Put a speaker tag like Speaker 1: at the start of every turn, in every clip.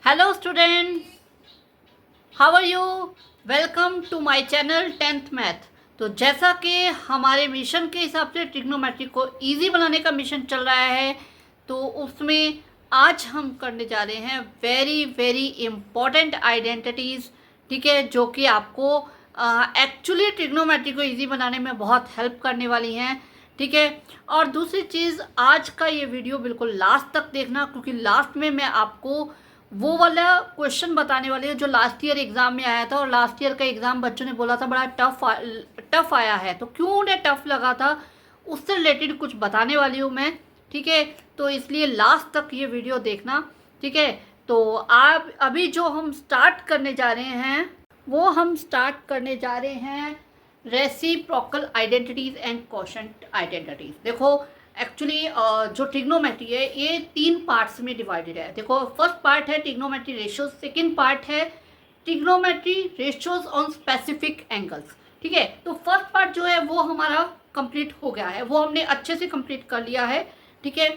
Speaker 1: Hello students, how are you? Welcome to my channel 10th math. तो जैसा कि हमारे मिशन के हिसाब से ट्रिग्नोमेट्री को इजी बनाने का मिशन चल रहा है, तो उसमें आज हम करने जा रहे हैं वेरी वेरी इम्पॉर्टेंट आइडेंटिटीज़, ठीक है, जो कि आपको एक्चुअली ट्रिग्नोमेट्री को इजी बनाने में बहुत हेल्प करने वाली हैं, ठीक है। और दूसरी चीज़, आज का ये वीडियो बिल्कुल लास्ट तक देखना, क्योंकि लास्ट में मैं आपको वो वाला क्वेश्चन बताने वाली है जो लास्ट ईयर एग्ज़ाम में आया था। और लास्ट ईयर का एग्ज़ाम बच्चों ने बोला था बड़ा टफ आया है, तो क्यों उन्हें टफ लगा था उससे रिलेटेड कुछ बताने वाली हूँ मैं, ठीक है। तो इसलिए लास्ट तक ये वीडियो देखना, ठीक है। तो आप अभी जो हम स्टार्ट करने जा रहे हैं वो हम स्टार्ट करने जा रहे हैं reciprocal identities and quotient identities. देखो एक्चुअली जो ट्रिग्नोमेट्री है ये 3 पार्ट्स में डिवाइडेड है। देखो, फर्स्ट पार्ट है ट्रिग्नोमेट्री रेशियोज, सेकंड पार्ट है trigonometry ratios on specific angles, ठीक है। तो फर्स्ट पार्ट जो है वो हमारा कंप्लीट हो गया है, वो हमने अच्छे से कंप्लीट कर लिया है, ठीक है।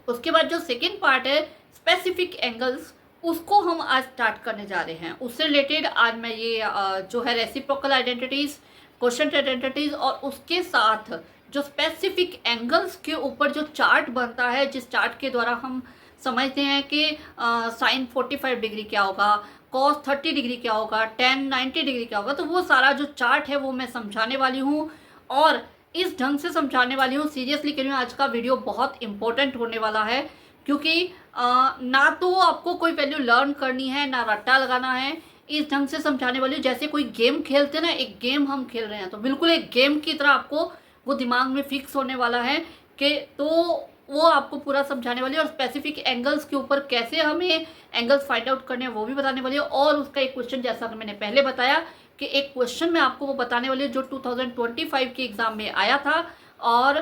Speaker 1: उसके बाद जो सेकंड पार्ट है स्पेसिफिक एंगल्स, उसको हम आज स्टार्ट करने जा रहे हैं। उससे रिलेटेड आज मैं ये जो है रेसिप्रोकल आइडेंटिटीज़, क्वोशंट आइडेंटिटीज़ और उसके साथ जो स्पेसिफिक एंगल्स के ऊपर जो चार्ट बनता है, जिस चार्ट के द्वारा हम समझते हैं कि साइन 45 डिग्री क्या होगा, कॉस 30 डिग्री क्या होगा, टेन 90 डिग्री क्या होगा, तो वो सारा जो चार्ट है वो मैं समझाने वाली हूँ। और इस ढंग से समझाने वाली हूँ, सीरियसली कह रही हूँ, आज का वीडियो बहुत इंपॉर्टेंट होने वाला है, क्योंकि ना तो आपको कोई वैल्यू लर्न करनी है ना रट्टा लगाना है। इस ढंग से समझाने वाली हूँ जैसे कोई गेम खेलते ना, एक गेम हम खेल रहे हैं, तो बिल्कुल एक गेम की तरह आपको वो दिमाग में फिक्स होने वाला है कि तो वो आपको पूरा समझाने वाली है। और स्पेसिफिक एंगल्स के ऊपर कैसे हमें एंगल्स फाइंड आउट करने हैं वो भी बताने वाली है। और उसका एक क्वेश्चन, जैसा कि मैंने पहले बताया कि एक क्वेश्चन मैं आपको वो बताने वाली हूँ जो 2025 के एग्ज़ाम में आया था, और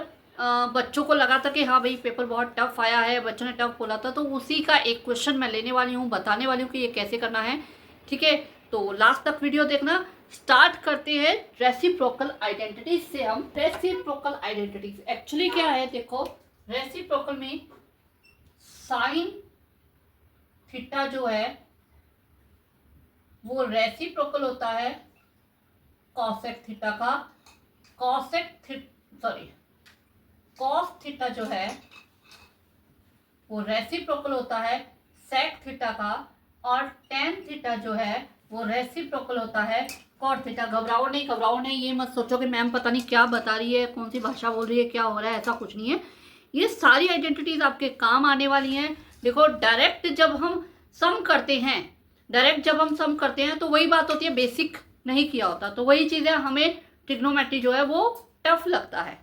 Speaker 1: बच्चों को लगा था कि हाँ भाई पेपर बहुत टफ आया है, बच्चों ने टफ बोला था, तो उसी का एक क्वेश्चन मैं लेने वाली हूँ, बताने वाली हूँ कि ये कैसे करना है, ठीक है। तो लास्ट तक वीडियो देखना। स्टार्ट करते हैं रेसिप्रोकल आइडेंटिटीज से। हम रेसिप्रोकल आइडेंटिटीज एक्चुअली क्या है, देखो रेसिप्रोकल में साइन थीटा जो है वो रेसिप्रोकल होता है कॉसेक थीटा का। कॉस थीटा जो है वो रेसिप्रोकल होता है सेक थीटा का। और टेन थीटा जो है वो रेसिप्रोकल होता है कॉट थीटा। घबराओ नहीं, ये मत सोचो कि मैम पता नहीं क्या बता रही है, कौन सी भाषा बोल रही है, क्या हो रहा है, ऐसा कुछ नहीं है। ये सारी आइडेंटिटीज आपके काम आने वाली हैं। देखो, डायरेक्ट जब हम सम करते हैं तो वही बात होती है, बेसिक नहीं किया होता, तो वही चीज़ है, हमें ट्रिग्नोमेट्री जो है वो टफ लगता है,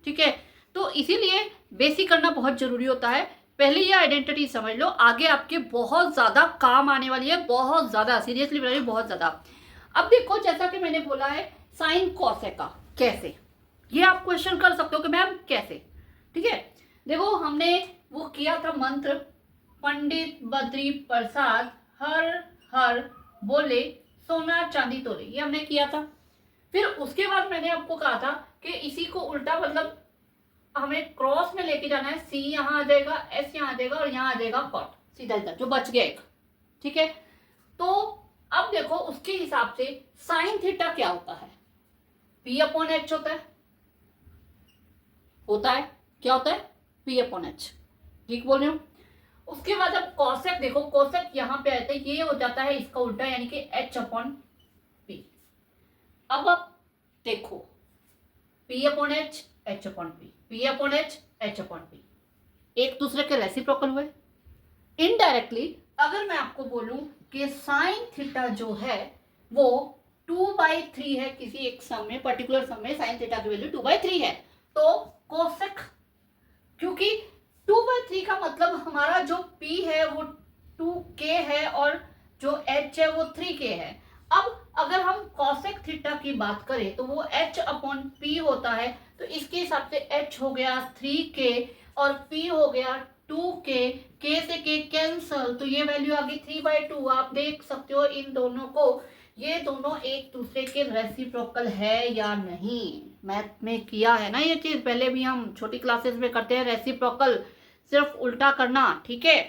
Speaker 1: ठीक है। तो इसीलिए बेसिक करना बहुत जरूरी होता है। पहले ये आइडेंटिटी समझ लो, आगे आपके बहुत ज़्यादा काम आने वाली है, बहुत ज़्यादा, सीरियसली बता रही हूँ, बहुत ज़्यादा। अब देखो, जैसा कि मैंने बोला है साइन कॉसेक का कैसे, ये आप क्वेश्चन कर सकते हो कि मैम कैसे, ठीक है। देखो, हमने वो किया था मंत्र, पंडित बद्री प्रसाद हर हर बोले सोना चांदी तोले, ये हमने किया था। फिर उसके बाद मैंने आपको कहा था कि इसी को उल्टा, मतलब हमें क्रॉस में लेके जाना है, सी यहाँ आ जाएगा, एस यहाँ आ जाएगा और यहाँ आ जाएगा कॉट, सीधा सीधा जो बच गया एक, ठीक है। तो अब देखो, उसके हिसाब से साइन थीटा क्या होता है, पी अपॉन एच होता है क्या होता है, पी अपॉन एच, ठीक बोल रही हूँ। उसके बाद अब कॉसेक देखो, कॉसेक यहाँ पे आते हैं, ये हो जाता है इसका उल्टा, यानी कि एच अपॉन पी। अब आप देखो, P upon H, H upon P, P upon H, H upon P, एक दूसरे के रेसिप्रोकल हुए। इनडायरेक्टली अगर मैं आपको बोलूं कि साइन थीटा जो है वो 2/3 है, किसी एक सम में, पर्टिकुलर सम में साइन थीटा की वैल्यू 2/3 है, तो कोसेक, क्योंकि 2/3 का मतलब हमारा जो p है वो 2k है और जो h है वो 3k है। अब अगर हम कॉसेक थीटा की बात करें तो वो h अपॉन p होता है, तो इसके हिसाब से h हो गया 3k और p हो गया 2k, k से k कैंसल, तो ये वैल्यू आ गई 3/2। आप देख सकते हो इन दोनों को, ये दोनों एक दूसरे के रेसिप्रोकल है या नहीं। मैथ में किया है ना ये चीज, पहले भी हम छोटी क्लासेस में करते हैं रेसिप्रोकल, सिर्फ उल्टा करना, ठीक है।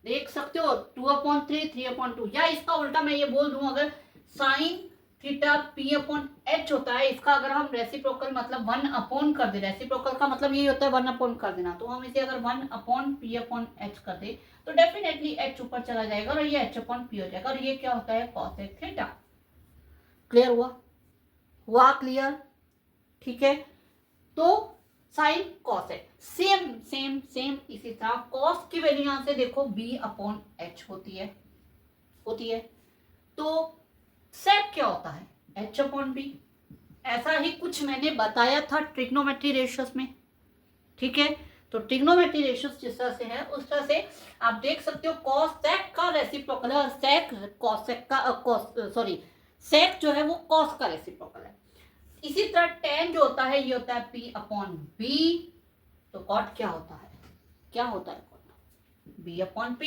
Speaker 1: देख सकते हो 2/3 3/2, या इसका उल्टा मैं ये बोल दूं, अगर sine theta P upon H होता है, इसका अगर हम रेसिप्रोकल मतलब 1 कर दे, रेसिप्रोकल का मतलब यही होता है 1 कर देना, तो हम इसे अगर 1/p/h कर दे तो डेफिनेटली h ऊपर चला जाएगा और ये h/p हो जाएगा, और ये क्या होता है कॉसेक थीटा। क्लियर हुआ क्लियर? ठीक है, तो साइन कॉस है, सेम सेम सेम इसी तरह कॉस की वैल्यू यहां से देखो b/h होती है। तो सेक क्या होता है h/b, ऐसा ही कुछ मैंने बताया था ट्रिग्नोमेट्री रेशियोज में। ठीक है, तो ट्रिग्नोमेट्री रेशियोज जिस तरह से है उस तरह से आप देख सकते हो कॉस सेक का रेसिप्रोकल है और सेक कॉसेक का सेक जो है वो कॉस का रेसिप्रोकल है। इसी तरह टेन जो होता है ये होता है p/b, तो कॉट क्या होता है कॉट b/p।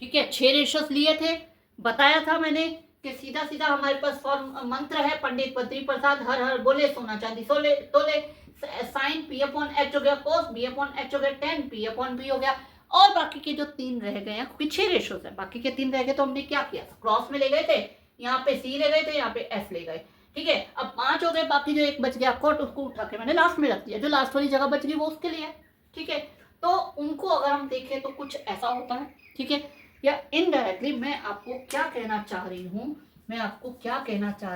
Speaker 1: ठीक है, 6 रेशियोज लिए थे, बताया था मैंने कि सीधा सीधा हमारे पास फॉर्म मंत्र है, पंडित बद्री प्रसाद हर हर बोले सोना चांदी सोले तोले, साइन p/h हो गया, कॉस b/h हो गया, टेन p/b हो गया, और बाकी के जो 3 रह गए हैं, क्योंकि 6 रेशियोज है, बाकी के 3 रह गए तो हमने क्या किया, क्रॉस में ले गए थे, यहाँ पे c ले गए थे, यहाँ पे s ले गए। ठीक है, अब 5 हो गए, बाकी जो एक बच गया कॉट उसको उठा के मैंने लास्ट में रख दिया, जो लास्ट वाली जगह बच गई वो उसके लिए है। ठीक है, तो उनको अगर हम देखें तो कुछ ऐसा होता है। ठीक है, या इनडायरेक्टली मैं आपको क्या कहना चाह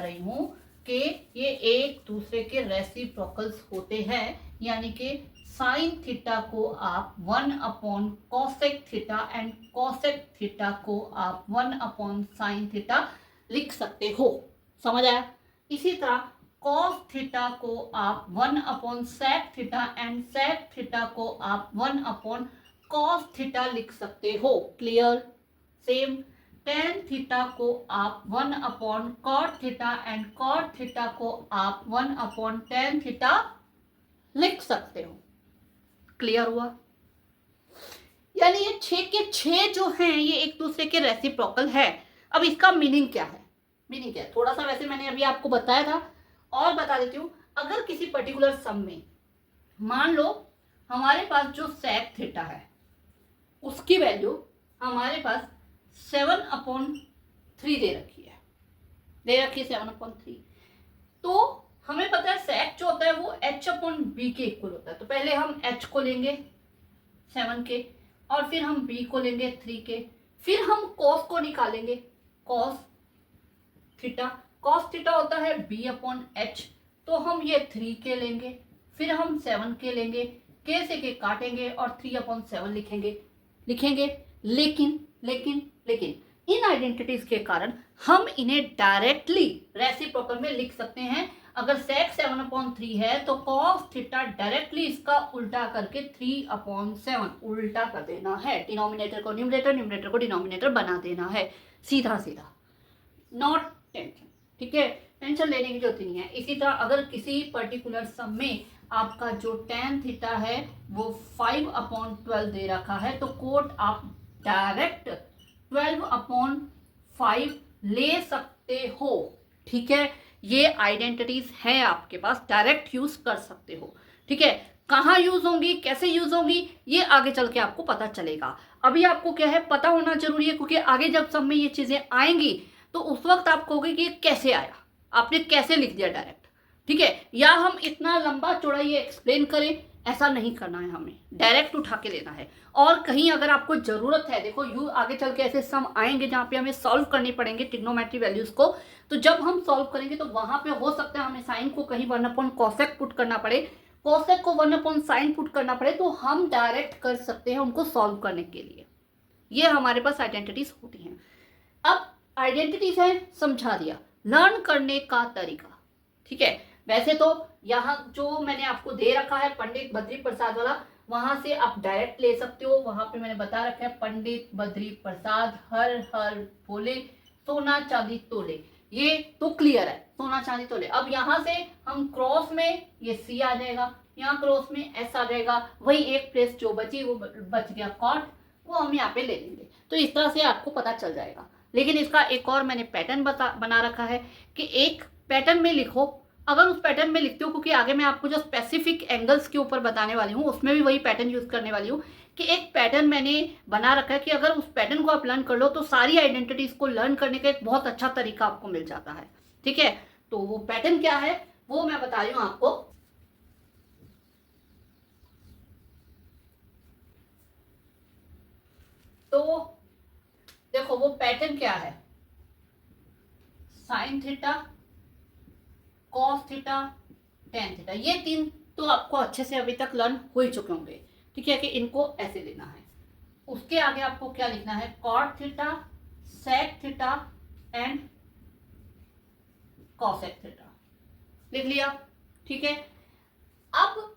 Speaker 1: रही हूँ कि ये एक दूसरे के रेसिप्रोकल्स होते हैं, यानी कि साइन थीटा को आप 1/cosec theta and cosec theta को आप 1/sin थीटा लिख सकते हो। समझ आया? इसी तरह cos थीटा को आप 1/sec theta and sec theta को आप 1/cos थीटा लिख सकते हो। क्लियर? सेम tan थीटा को आप 1/cot theta and cot theta को आप 1/tan थीटा लिख सकते हो। क्लियर हुआ? यानी ये 6 के 6 जो हैं ये एक दूसरे के रेसिप्रोकल है। अब इसका मीनिंग क्या है? थोड़ा सा वैसे मैंने अभी आपको बताया था और बता देती हूँ। अगर किसी पर्टिकुलर सम में मान लो हमारे पास जो sec थीटा है उसकी वैल्यू हमारे पास 7/3 दे रखी है 7/3, तो हमें पता है sec जो होता है वो h/b के इक्वल होता है। तो पहले हम h को लेंगे 7 के, और फिर हम b को लेंगे 3 के, फिर हम cos को निकालेंगे, cos थीटा होता है b/h, तो हम ये 3 के लेंगे, फिर हम 7 के लेंगे, k से के काटेंगे और 3/7 लिखेंगे। लेकिन इन आइडेंटिटीज के कारण हम इन्हें डायरेक्टली रेसिप्रोकल में लिख सकते हैं। अगर sec 7/3 है तो cos थीटा डायरेक्टली इसका उल्टा करके 3/7 उल्टा कर देना है, डिनोमिनेटर को न्यूमरेटर, न्यूमरेटर को डिनोमिनेटर बना देना है, सीधा नॉट टेंशन। ठीक है, टेंशन लेने की जरूरत नहीं है। इसी तरह अगर किसी पर्टिकुलर सम में आपका जो tan थीटा है वो 5/12 दे रखा है, तो कोट आप डायरेक्ट 12/5 ले सकते हो। ठीक है, ये आइडेंटिटीज है आपके पास, डायरेक्ट यूज कर सकते हो। ठीक है, कहाँ यूज होंगी, कैसे यूज होंगी, ये आगे चल के आपको पता चलेगा। अभी आपको क्या है पता होना जरूरी है, क्योंकि आगे जब सब में ये चीजें आएंगी तो उस वक्त आप कहोगे कि ये कैसे आया, आपने कैसे लिख दिया डायरेक्ट। ठीक है, या हम इतना लंबा चौड़ा ये एक्सप्लेन करें, ऐसा नहीं करना है, हमें डायरेक्ट उठा के लेना है। और कहीं अगर आपको जरूरत है, देखो यू आगे चल के ऐसे सम आएंगे जहाँ पे हमें सॉल्व करनी पड़ेंगे ट्रिग्नोमेट्री वैल्यूज को, तो जब हम सॉल्व करेंगे तो वहां पे हो सकता है हमें साइन को कहीं 1/cosec पुट करना पड़े, cosec को 1/sin पुट करना पड़े, तो हम डायरेक्ट कर सकते हैं उनको सॉल्व करने के लिए। ये हमारे पास आइडेंटिटीज होती हैं। अब आइडेंटिटीज है, समझा दिया, लर्न करने का तरीका। ठीक है, वैसे तो यहाँ जो मैंने आपको दे रखा है पंडित बद्री प्रसाद वाला, वहां से आप डायरेक्ट ले सकते हो। वहां पे मैंने बता रखा है पंडित बद्री प्रसाद हर हर बोले सोना चांदी तोले, ये तो क्लियर है, सोना चांदी तोले। अब यहाँ से हम क्रॉस में ये सी आ जाएगा, यहाँ क्रॉस में एस आ जाएगा, वही एक प्लेस जो बची वो बच गया कॉट, वो हम यहाँ पे ले लेंगे। तो इस तरह से आपको पता चल जाएगा। लेकिन इसका एक और मैंने पैटर्न बना रखा है कि एक पैटर्न में लिखो, अगर उस पैटर्न में लिखते हो, क्योंकि आगे मैं आपको जो स्पेसिफिक एंगल्स के ऊपर बताने वाली हूँ उसमें भी वही पैटर्न यूज करने वाली हूँ कि एक पैटर्न मैंने बना रखा है कि अगर उस पैटर्न को आप लर्न कर लो तो सारी आइडेंटिटीज को लर्न करने का एक बहुत अच्छा तरीका आपको मिल जाता है। ठीक है, तो वो पैटर्न क्या है वो मैं बता रही हूं आपको। तो देखो वो पैटर्न क्या है, sine theta, cos theta, tan theta, ये तीन तो आपको अच्छे से अभी तक लर्न हो ही चुके होंगे। ठीक है, कि इनको ऐसे लेना है। उसके आगे आपको क्या लिखना है, cot theta, sec theta and cosec theta, लिख लिया। ठीक है, अब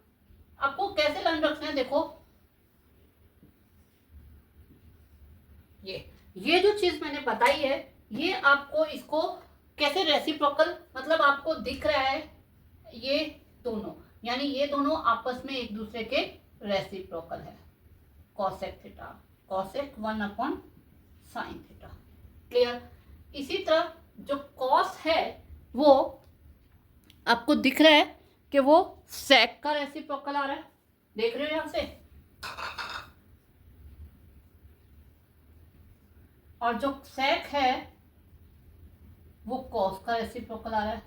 Speaker 1: आपको कैसे लर्न रखना है, देखो ये जो चीज मैंने बताई है, ये आपको इसको कैसे रेसिप्रोकल, मतलब आपको दिख रहा है ये दोनों, यानी ये दोनों आपस में एक दूसरे के रेसिप्रोकल है। Cosec theta, cosec 1 sine theta, clear. इसी तरह जो कॉस है वो आपको दिख रहा है कि वो सेक का रेसिप्रोकल आ रहा है, देख रहे हो यहां से। और जो सेक है वो कॉस का रेसिप्रोकल आ रहा है।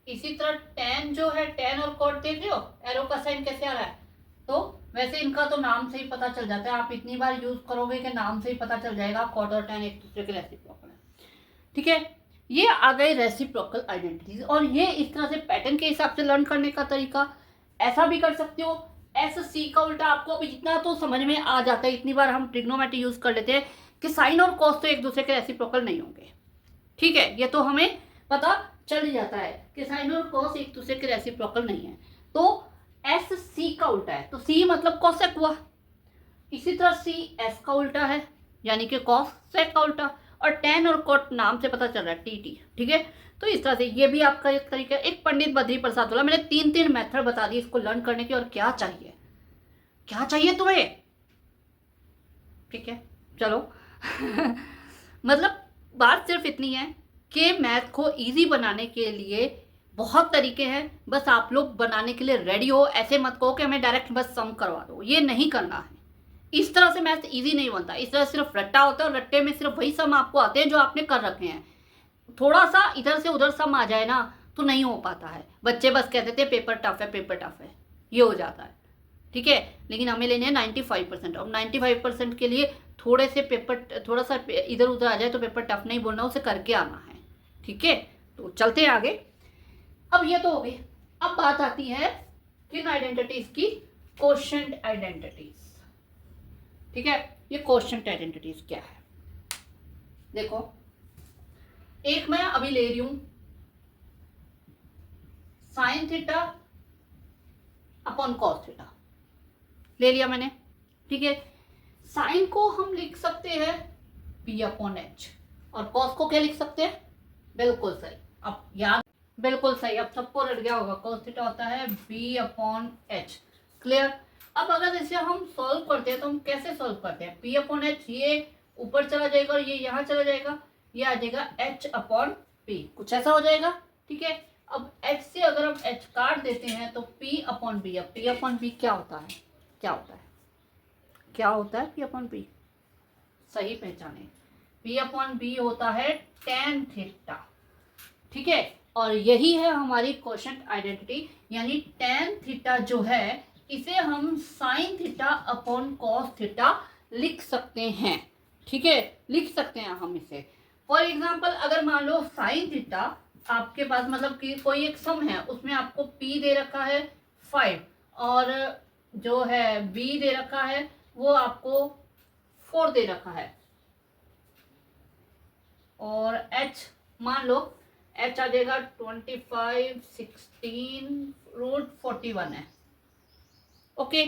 Speaker 1: इसी तरह टेन जो है, टेन और कॉट देख रहे हो एरो का साइन कैसे आ रहा है, तो वैसे इनका तो नाम से ही पता चल जाता है, आप इतनी बार यूज करोगे कि नाम से ही पता चल जाएगा कॉट और टेन एक दूसरे के रेसिप्रोकल है। ठीक है, ये आ गए रेसिप्रोकल आइडेंटिटीज। और ये इस तरह से पैटर्न के हिसाब से लर्न करने का तरीका। ऐसा भी कर सकते हो, एस सी का उल्टा, आपको अब इतना तो समझ में आ जाता है, इतनी बार हम ट्रिग्नोमेट्री यूज कर लेते हैं कि साइन और कॉस तो एक दूसरे के रेसिप्रोकल नहीं होंगे। ठीक है, ये तो हमें पता चल ही जाता है कि साइन और कॉस एक दूसरे के रेसिप्रोकल नहीं है। तो एस सी का उल्टा है, तो सी मतलब कॉसेक हुआ। इसी तरह सी एस का उल्टा है, यानी कि कॉस सेक का उल्टा। और टेन और कॉट नाम से पता चल रहा है टी टी। ठीक है, तो इस तरह से ये भी आपका एक तरीका। एक पंडित बद्री प्रसाद बोला, मैंने तीन मेथड बता दी इसको लर्न करने की, और क्या चाहिए, क्या चाहिए तुम्हें। ठीक है, चलो मतलब बात सिर्फ इतनी है कि मैथ को इजी बनाने के लिए बहुत तरीके हैं, बस आप लोग बनाने के लिए रेडी हो। ऐसे मत कहो कि हमें डायरेक्ट बस सम करवा दो, ये नहीं करना है। इस तरह से मैथ इजी नहीं बनता, इस तरह सिर्फ रट्टा होता है और रट्टे में सिर्फ वही सम आपको आते हैं जो आपने कर रखे हैं। थोड़ा सा इधर से उधर सम आ जाए ना तो नहीं हो पाता है। बच्चे बस कहते थे पेपर टफ है, पेपर टफ है, ये हो जाता है। ठीक है, लेकिन हमें लेने हैं 95%। और 95% के लिए थोड़े से पेपर, थोड़ा सा इधर उधर आ जाए तो पेपर टफ नहीं बोलना, उसे करके आना है। ठीक है, तो चलते हैं आगे। अब ये तो हो गई। अब बात आती है किन आइडेंटिटीज की, कोशेंट आइडेंटिटीज। ठीक है, ये कोशेंट आइडेंटिटीज क्या है, देखो एक मैं अभी ले रही हूं sine theta upon cos theta, ले लिया मैंने। ठीक है, साइन को हम लिख सकते हैं पी अपॉन एच, और कॉस को क्या लिख सकते हैं, बिल्कुल सही, अब याद, बिल्कुल सही, अब सबको रट गया होगा। कॉस थीटा होता है बी अपॉन एच, क्लियर। अब अगर इसे हम सॉल्व करते हैं तो हम कैसे सॉल्व करते हैं, पी अपॉन एच, ये ऊपर चला जाएगा और ये यहाँ चला जाएगा, ये आ जाएगा एच अपॉन पी, कुछ ऐसा हो जाएगा। ठीक है, अब एच से अगर हम एच काट देते हैं तो पी अपॉन बी, अब पी अपॉन बी क्या होता है, क्या होता है, क्या होता है पी अपॉन बी, सही पहचाने, पी अपॉन बी होता है टेन थीटा। ठीक है, और यही है हमारी कोशेंट आइडेंटिटी, यानी टेन थीटा जो है इसे हम sine theta upon cos theta लिख सकते हैं। ठीक है, लिख सकते हैं हम इसे। फॉर एग्जाम्पल अगर मान लो साइन थीटा आपके पास, मतलब कि कोई एक सम है, उसमें आपको पी दे रखा है 5 और जो है बी दे रखा है वो आपको 4 दे रखा है, और एच मान लो एच आ जाएगा 25, 16√41 है। ओके,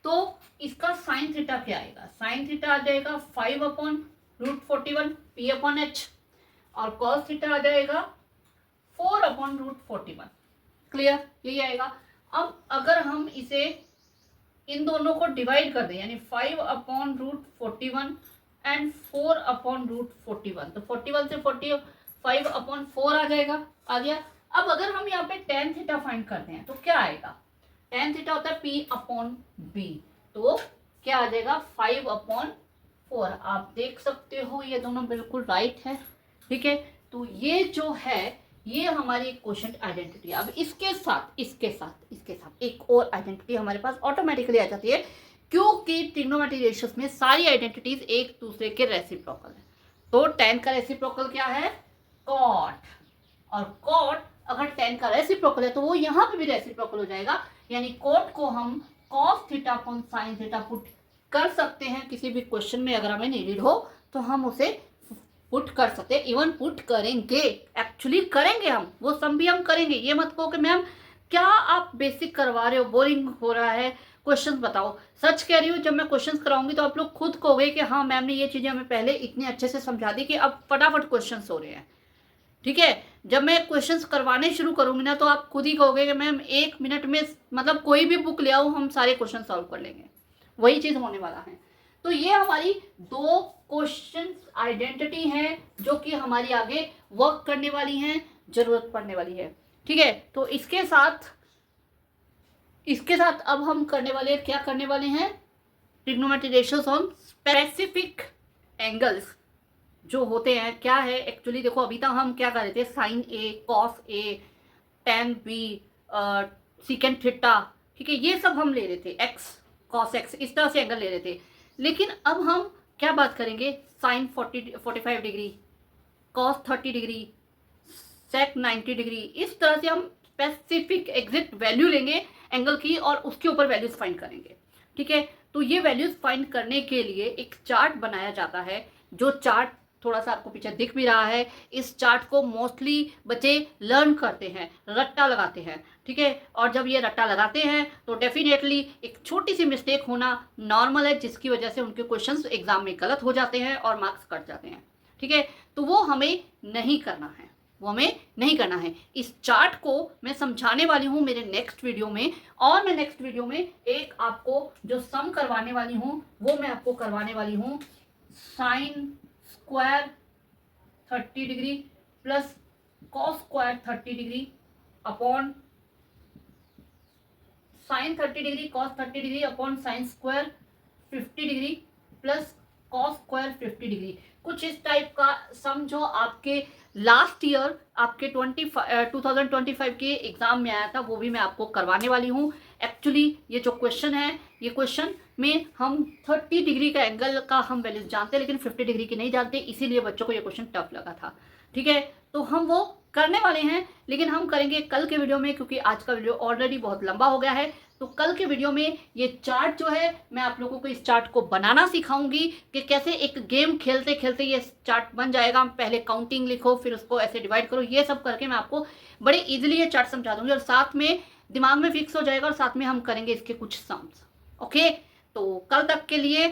Speaker 1: तो इसका साइन थीटा क्या आएगा, साइन थीटा आ जाएगा 5/√41 पी अपॉन एच, और कॉस थीटा आ जाएगा 4/√41, क्लियर, यही आएगा। अब अगर हम इसे इन दोनों को डिवाइड कर दें, यानी 5/√41 एंड 4/√41, तो 41 से 45/4 आ जाएगा, आ गया। अब अगर हम यहाँ पे टेन थीटा फाइंड करते हैं तो क्या आएगा, tan थीटा होता है P/B, तो क्या आ जाएगा 5/4। आप देख सकते हो ये दोनों बिल्कुल राइट है, ठीक है। तो ये जो है ये हमारी क्वोशिएंट आइडेंटिटी। अब इसके साथ एक और आइडेंटिटी हमारे पास ऑटोमेटिकली आ जाती है, क्योंकि ट्रिग्नोमेट्रिक रेशियोज में सारी आइडेंटिटीज एक दूसरे के रेसिप्रोकल है। तो tan का रेसिप्रोकल क्या है, cot, और cot अगर tan का रेसिप्रोकल है तो वो यहाँ पे भी रेसिप्रोकल हो जाएगा, यानी cot को हम cos theta upon sin theta put कर सकते हैं किसी भी क्वेश्चन में, अगर हमें नीडेड हो तो हम उसे पुट कर सकते हैं, इवन पुट करेंगे, एक्चुअली करेंगे हम, वो सम भी हम करेंगे। ये मत कहो कि मैम क्या आप बेसिक करवा रहे हो, बोरिंग हो रहा है, क्वेश्चंस बताओ। सच कह रही हूँ, जब मैं क्वेश्चंस कराऊंगी तो आप लोग खुद कहोगे कि हाँ मैम ने ये चीज़ें हमें पहले इतने अच्छे से समझा दी कि अब फटाफट क्वेश्चंस हो रहे हैं, ठीक है। जब मैं क्वेश्चंस करवाने शुरू करूंगी ना तो आप खुद ही कहोगे कि मैम 1 मिनट में, मतलब कोई भी बुक ले आओ हम सारे क्वेश्चन सॉल्व कर लेंगे, वही चीज़ होने वाला है। तो ये हमारी 2 क्वेश्चन आइडेंटिटी हैं जो कि हमारी आगे वर्क करने वाली हैं, जरूरत पड़ने वाली है, ठीक है। तो इसके साथ अब हम करने वाले क्या करने वाले हैं, trigonometric ratios on specific angles जो होते हैं। क्या है एक्चुअली, देखो अभी तक हम क्या कर रहे थे, sign A, cos A, ten B, secant theta, ठीक है, ये सब हम ले रहे थे, एक्स कॉस एक्स, इस तरह से एंगल ले रहे थे। लेकिन अब हम क्या बात करेंगे, साइन 45 डिग्री, कॉस 30 डिग्री, सेक 90 डिग्री, इस तरह से हम स्पेसिफिक एग्जैक्ट वैल्यू लेंगे एंगल की और उसके ऊपर वैल्यूज फाइंड करेंगे, ठीक है। तो ये वैल्यूज फाइंड करने के लिए एक चार्ट बनाया जाता है, जो चार्ट थोड़ा सा आपको पीछे दिख भी रहा है। इस चार्ट को मोस्टली बच्चे लर्न करते हैं, रट्टा लगाते हैं, ठीक है। और जब ये रट्टा लगाते हैं तो डेफिनेटली एक छोटी सी मिस्टेक होना नॉर्मल है, जिसकी वजह से उनके क्वेश्चंस एग्जाम में गलत हो जाते हैं और मार्क्स कट जाते हैं, ठीक है। तो वो हमें नहीं करना है, इस चार्ट को मैं समझाने वाली हूँ मेरे नेक्स्ट वीडियो में, और मैं नेक्स्ट वीडियो में एक आपको जो सम करवाने वाली हूँ वो मैं आपको करवाने वाली हूँ, sine square 30 degree plus cos square 30 degree upon sine 30 degree cos 30 degree upon sine square 50 degree plus cos square 50 degree. कुछ इस टाइप का सम जो आपके लास्ट ईयर आपके 2025 के एग्जाम में आया था, वो भी मैं आपको करवाने वाली हूँ। एक्चुअली ये जो क्वेश्चन है, ये क्वेश्चन में हम 30 डिग्री का एंगल का हम वैल्यूज जानते हैं, लेकिन 50 डिग्री की नहीं जानते, इसीलिए बच्चों को ये क्वेश्चन टफ लगा था, ठीक है। तो हम वो करने वाले हैं, लेकिन हम करेंगे कल के वीडियो में, क्योंकि आज का वीडियो ऑलरेडी बहुत लंबा हो गया है। तो कल के वीडियो में ये चार्ट जो है, मैं आप लोगों को इस चार्ट को बनाना सिखाऊंगी कि कैसे एक गेम खेलते खेलते ये चार्ट बन जाएगा। पहले काउंटिंग लिखो, फिर उसको ऐसे डिवाइड करो, ये सब करके मैं आपको बड़े इजीली ये चार्ट समझा दूंगी, और साथ में दिमाग में फिक्स हो जाएगा, और साथ में हम करेंगे इसके कुछ सम्स। ओके, तो कल तक के लिए